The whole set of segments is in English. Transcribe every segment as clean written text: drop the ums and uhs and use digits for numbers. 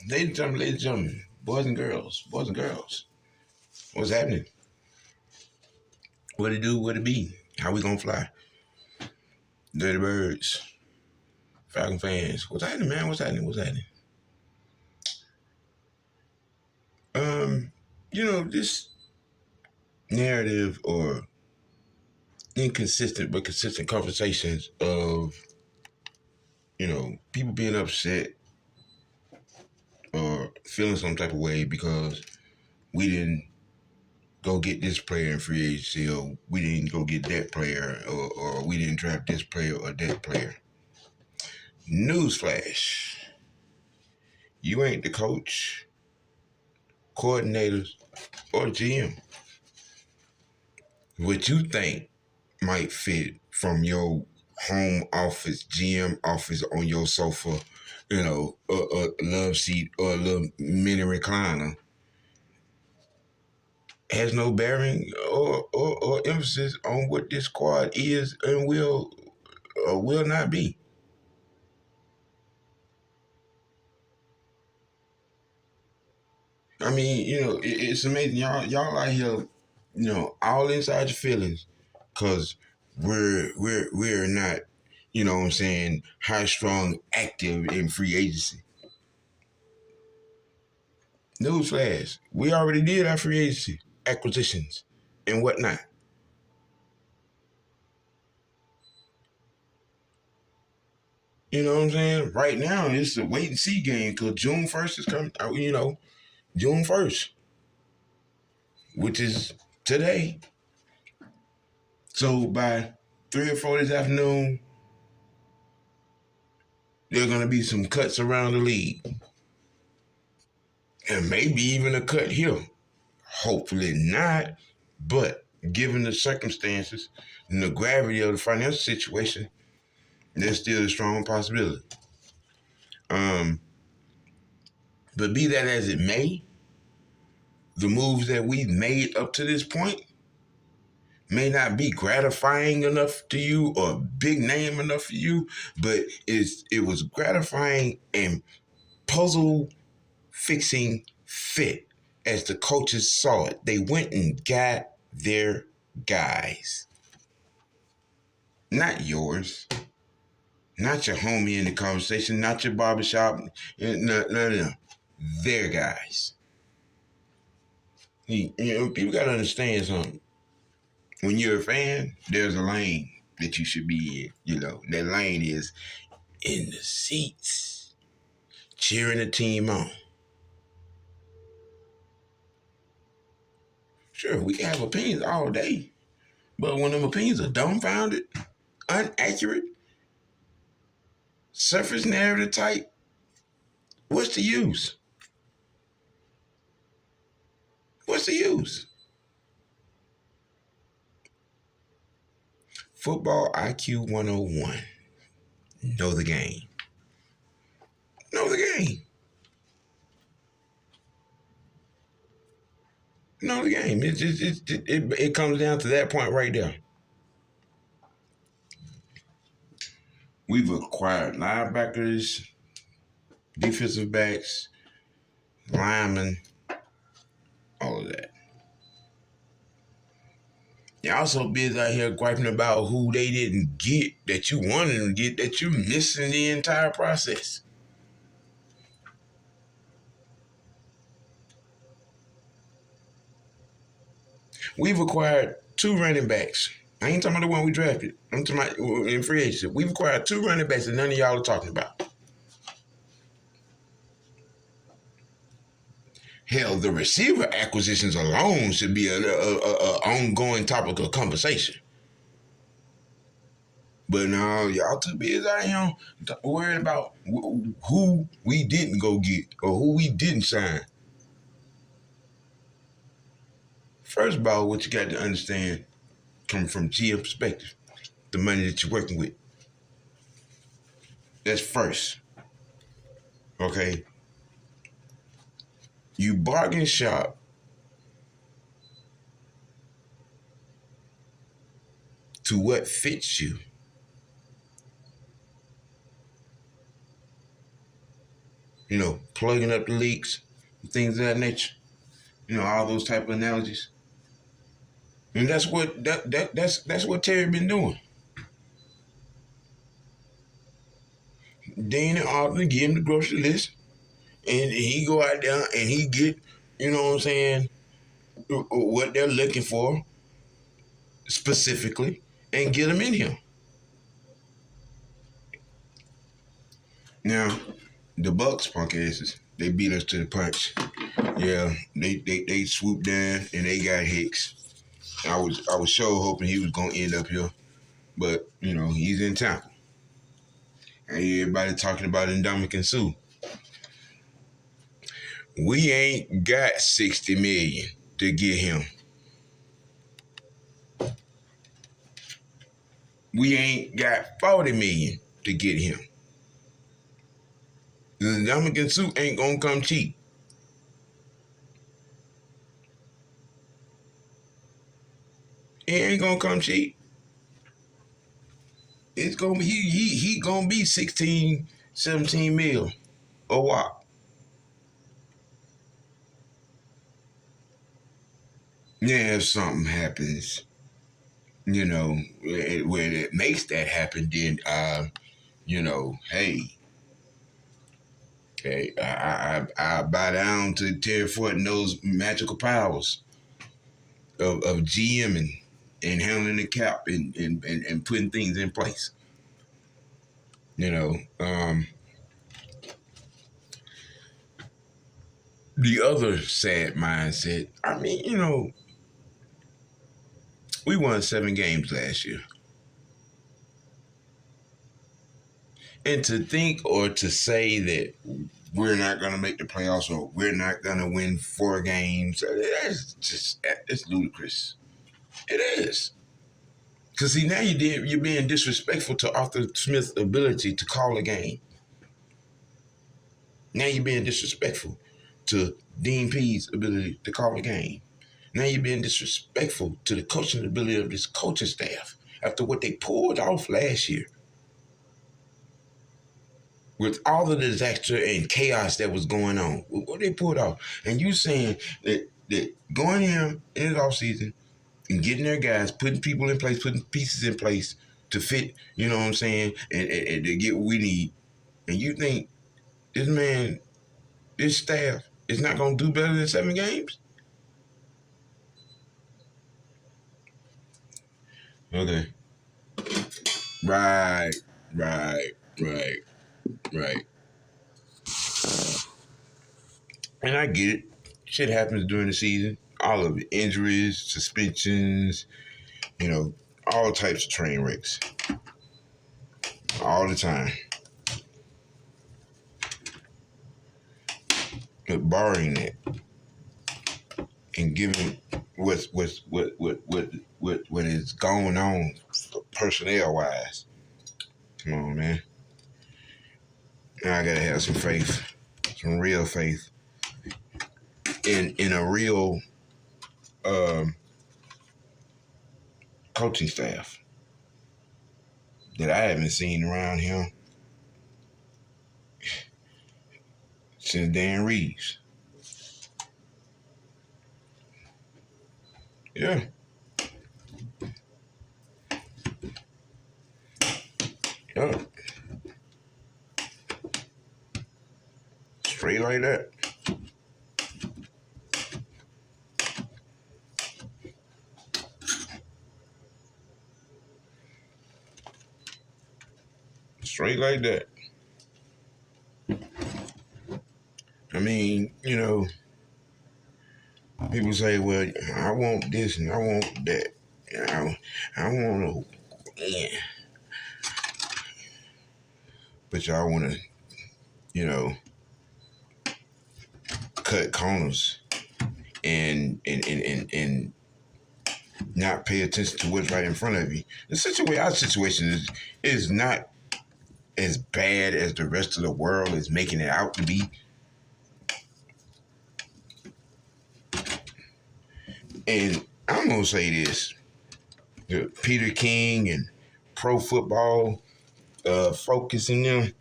ladies and gentlemen, boys and girls, what's happening? What it do? What it be? How we gonna fly? Dirty birds, Falcon fans, what's happening, man? What's happening? What's happening? Um, this narrative or inconsistent but consistent conversations of people being upset or feeling some type of way because we didn't go get this player in free agency, or we didn't go get that player, or we didn't draft this player or that player. Newsflash: you ain't the coach, coordinators, or GM. What you think might fit from your home office, GM office on your sofa, a love seat or a little mini recliner, has no bearing or emphasis on what this squad is and will or will not be. I mean, it's amazing. Y'all out here, all inside your feelings, cause we're not, what I'm saying, high strong active in free agency. Newsflash: we already did our free agency acquisitions and whatnot. You know what I'm saying? Right now, it's a wait and see game because June 1st is coming. June 1st, which is today. So by 3 or 4 this afternoon, there are going to be some cuts around the league. And maybe even a cut here. Hopefully not. But given the circumstances and the gravity of the financial situation, there's still a strong possibility. But be that as it may, the moves that we've made up to this point may not be gratifying enough to you or big name enough for you, but it was gratifying and puzzle fixing fit as the coaches saw it. They went and got their guys. Not yours. Not your homie in the conversation, not your barbershop. No. Their guys. People got to understand something. When you're a fan, there's a lane that you should be in. That lane is in the seats, cheering the team on. Sure, we can have opinions all day, but when them opinions are dumbfounded, inaccurate, surface narrative type, what's the use? What's the use? Football IQ 101. Know the game. Know the game. Know the game. It comes down to that point right there. We've acquired linebackers, defensive backs, linemen, all of that. Y'all so busy out here griping about who they didn't get that you wanted to get that you're missing the entire process. We've acquired 2 running backs. I ain't talking about the one we drafted. I'm talking about in free agency. We've acquired 2 running backs that none of y'all are talking about. Hell, the receiver acquisitions alone should be an ongoing topic of conversation. But no, y'all too busy out here worried about who we didn't go get or who we didn't sign. First of all, what you got to understand, coming from GM perspective, the money that you're working with. That's first. Okay? You bargain shop to what fits you. plugging up the leaks, things of that nature. All those type of analogies. And that's what Terry been doing. Dana Alden give him the grocery list, and he go out there and he get, what I'm saying, what they're looking for specifically, and get them in here. Now, the Bucks punk asses, they beat us to the punch. Yeah, they swooped down and they got Hicks. I was sure hoping he was gonna end up here, but he's in Tampa. And everybody talking about Ndamukong Suh. We ain't got $60 million to get him. We ain't got $40 million to get him. The Ndamukong Suh ain't gonna come cheap. It ain't gonna come cheap. It's gonna be he gonna be 16, 17 mil a while. Yeah, if something happens, where it makes that happen, then hey, I bow down to Terry Ford and those magical powers of GMing and handling the cap and putting things in place. The other sad mindset, we won 7 games last year. And to think or to say that we're not going to make the playoffs or we're not going to win 4 games, it's ludicrous. It is. Because see, now you're being disrespectful to Arthur Smith's ability to call a game. Now you're being disrespectful to Dean Pea's ability to call a game. Now you're being disrespectful to the coaching ability of this coaching staff after what they pulled off last year. With all the disaster and chaos that was going on, what they pulled off. And you saying that going in the offseason and getting their guys, putting people in place, putting pieces in place to fit, and to get what we need. And you think this staff is not going to do better than 7 games? Okay. Right. And I get it. Shit happens during the season. All of it. Injuries, suspensions, all types of train wrecks. All the time. But barring that, and given what is going on personnel wise, come on, man. Now I gotta have some faith, some real faith in a real coaching staff that I haven't seen around here since Dan Reeves. Yeah. Yeah. Straight like that. Straight like that. I mean, people say, well, I want this and I want that. I want to, but y'all want to, cut corners and not pay attention to what's right in front of you. Our situation is not as bad as the rest of the world is making it out to be. And I'm gonna say this: Peter King and Pro Football Focus in them.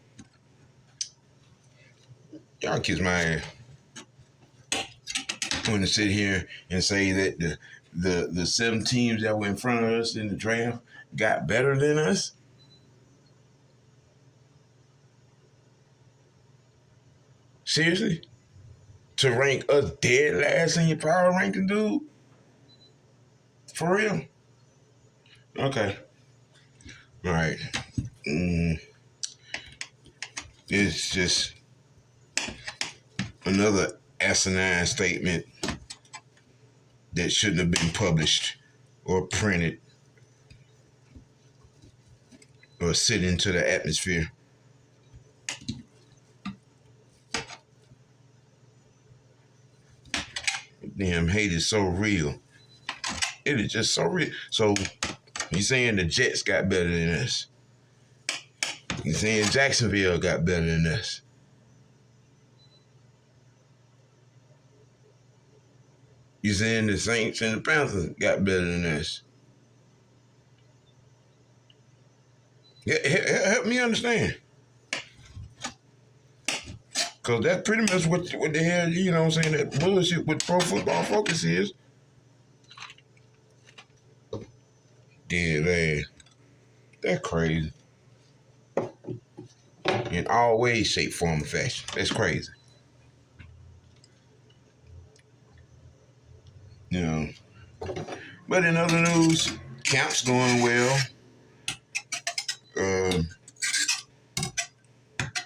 Y'all kiss my ass. I want to sit here and say that the 7 teams that were in front of us in the draft got better than us. Seriously? To rank us dead last in your power ranking, dude? For real? Okay. All right. It's just another asinine statement that shouldn't have been published or printed or sit into the atmosphere. Damn, hate is so real. It is just so real. So you saying the Jets got better than us? You saying Jacksonville got better than us? You saying the Saints and the Panthers got better than us? Help me understand. Because that's pretty much what the hell, you know what I'm saying, that bullshit with Pro Football Focus is. Yeah, man. That's crazy. In all ways, shape, form, and fashion. That's crazy. You know. But in other news, camp's going well.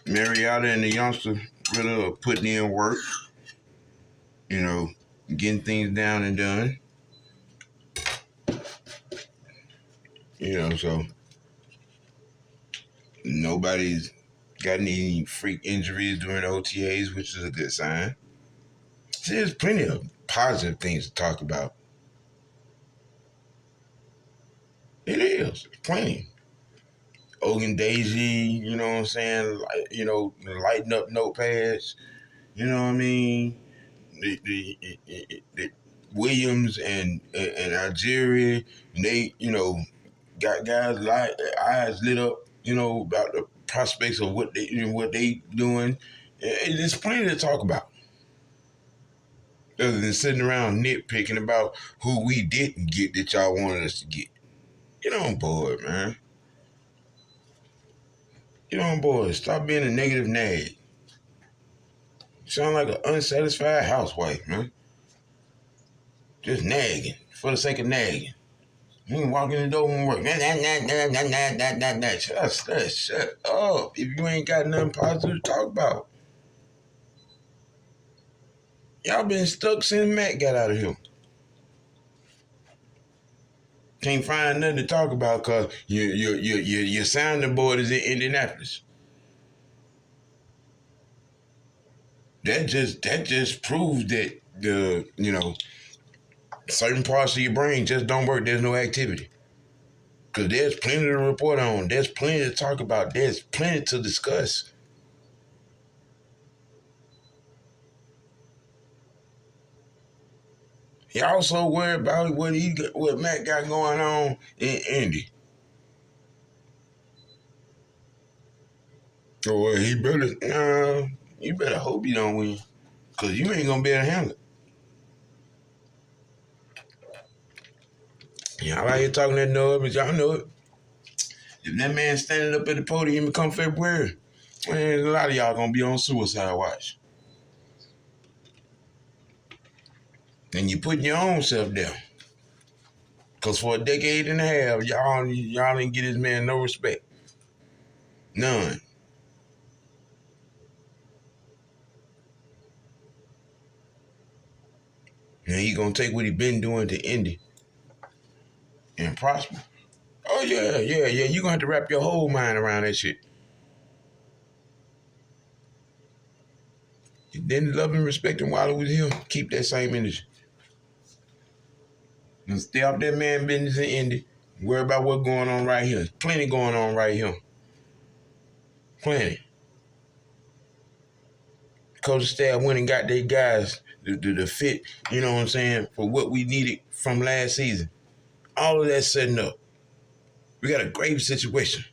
Mariota and the youngster really are putting in work. You know, getting things down and done. You know, so nobody's got any freak injuries during the OTAs, which is a good sign. See, there's plenty of positive things to talk about. It is. Plenty. Ogun Daisy, you know what I'm saying? You know, lighting up notepads. You know what I mean? The Williams and Algeria, they, you know, got guys eyes lit up, you know, about the prospects of what they doing. There's plenty to talk about. Other than sitting around nitpicking about who we didn't get that y'all wanted us to get. Get on board, man. Get on board. Stop being a negative nag. You sound like an unsatisfied housewife, man. Just nagging for the sake of nagging. You walk in the door and work. Shut up. If you ain't got nothing positive to talk about. Y'all been stuck since Matt got out of here. Can't find nothing to talk about because your sounding board is in Indianapolis. That just proves that certain parts of your brain just don't work. There's no activity. Because there's plenty to report on. There's plenty to talk about. There's plenty to discuss. He also worried about what Matt got going on in Indy. So you better hope you don't win. Because you ain't going to be able to handle it. Y'all out here talking that noise, but y'all know it. If that man standing up at the podium come February, man, a lot of y'all going to be on suicide watch. And you putting your own self down. Because for a decade and a half, y'all didn't get this man no respect. None. And he gonna take what he been doing to Indy and prosper. Oh yeah. You gonna have to wrap your whole mind around that shit. You didn't love and respect him while it was him. Keep that same energy. And stay off that man business in Indy. Worry about what's going on right here. Plenty going on right here. Plenty. Coaching staff went and got their guys the fit, you know what I'm saying, for what we needed from last season. All of that setting up. We got a great situation.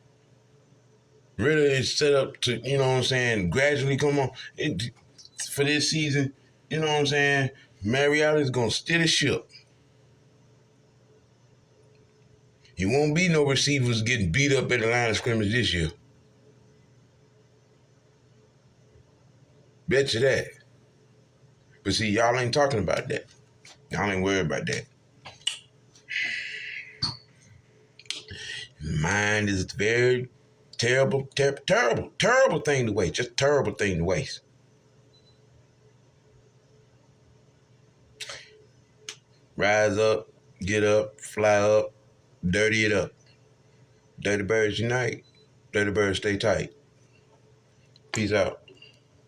Really, it's set up to, you know what I'm saying, gradually come on. for this season, you know what I'm saying? Mariota's gonna steer the ship. He won't be no receivers getting beat up at the line of scrimmage this year. Bet you that. But see, y'all ain't talking about that. Y'all ain't worried about that. Mine is a very terrible thing to waste. Just terrible thing to waste. Rise up, get up, fly up, dirty it up. Dirty birds unite. Dirty birds stay tight. Peace out.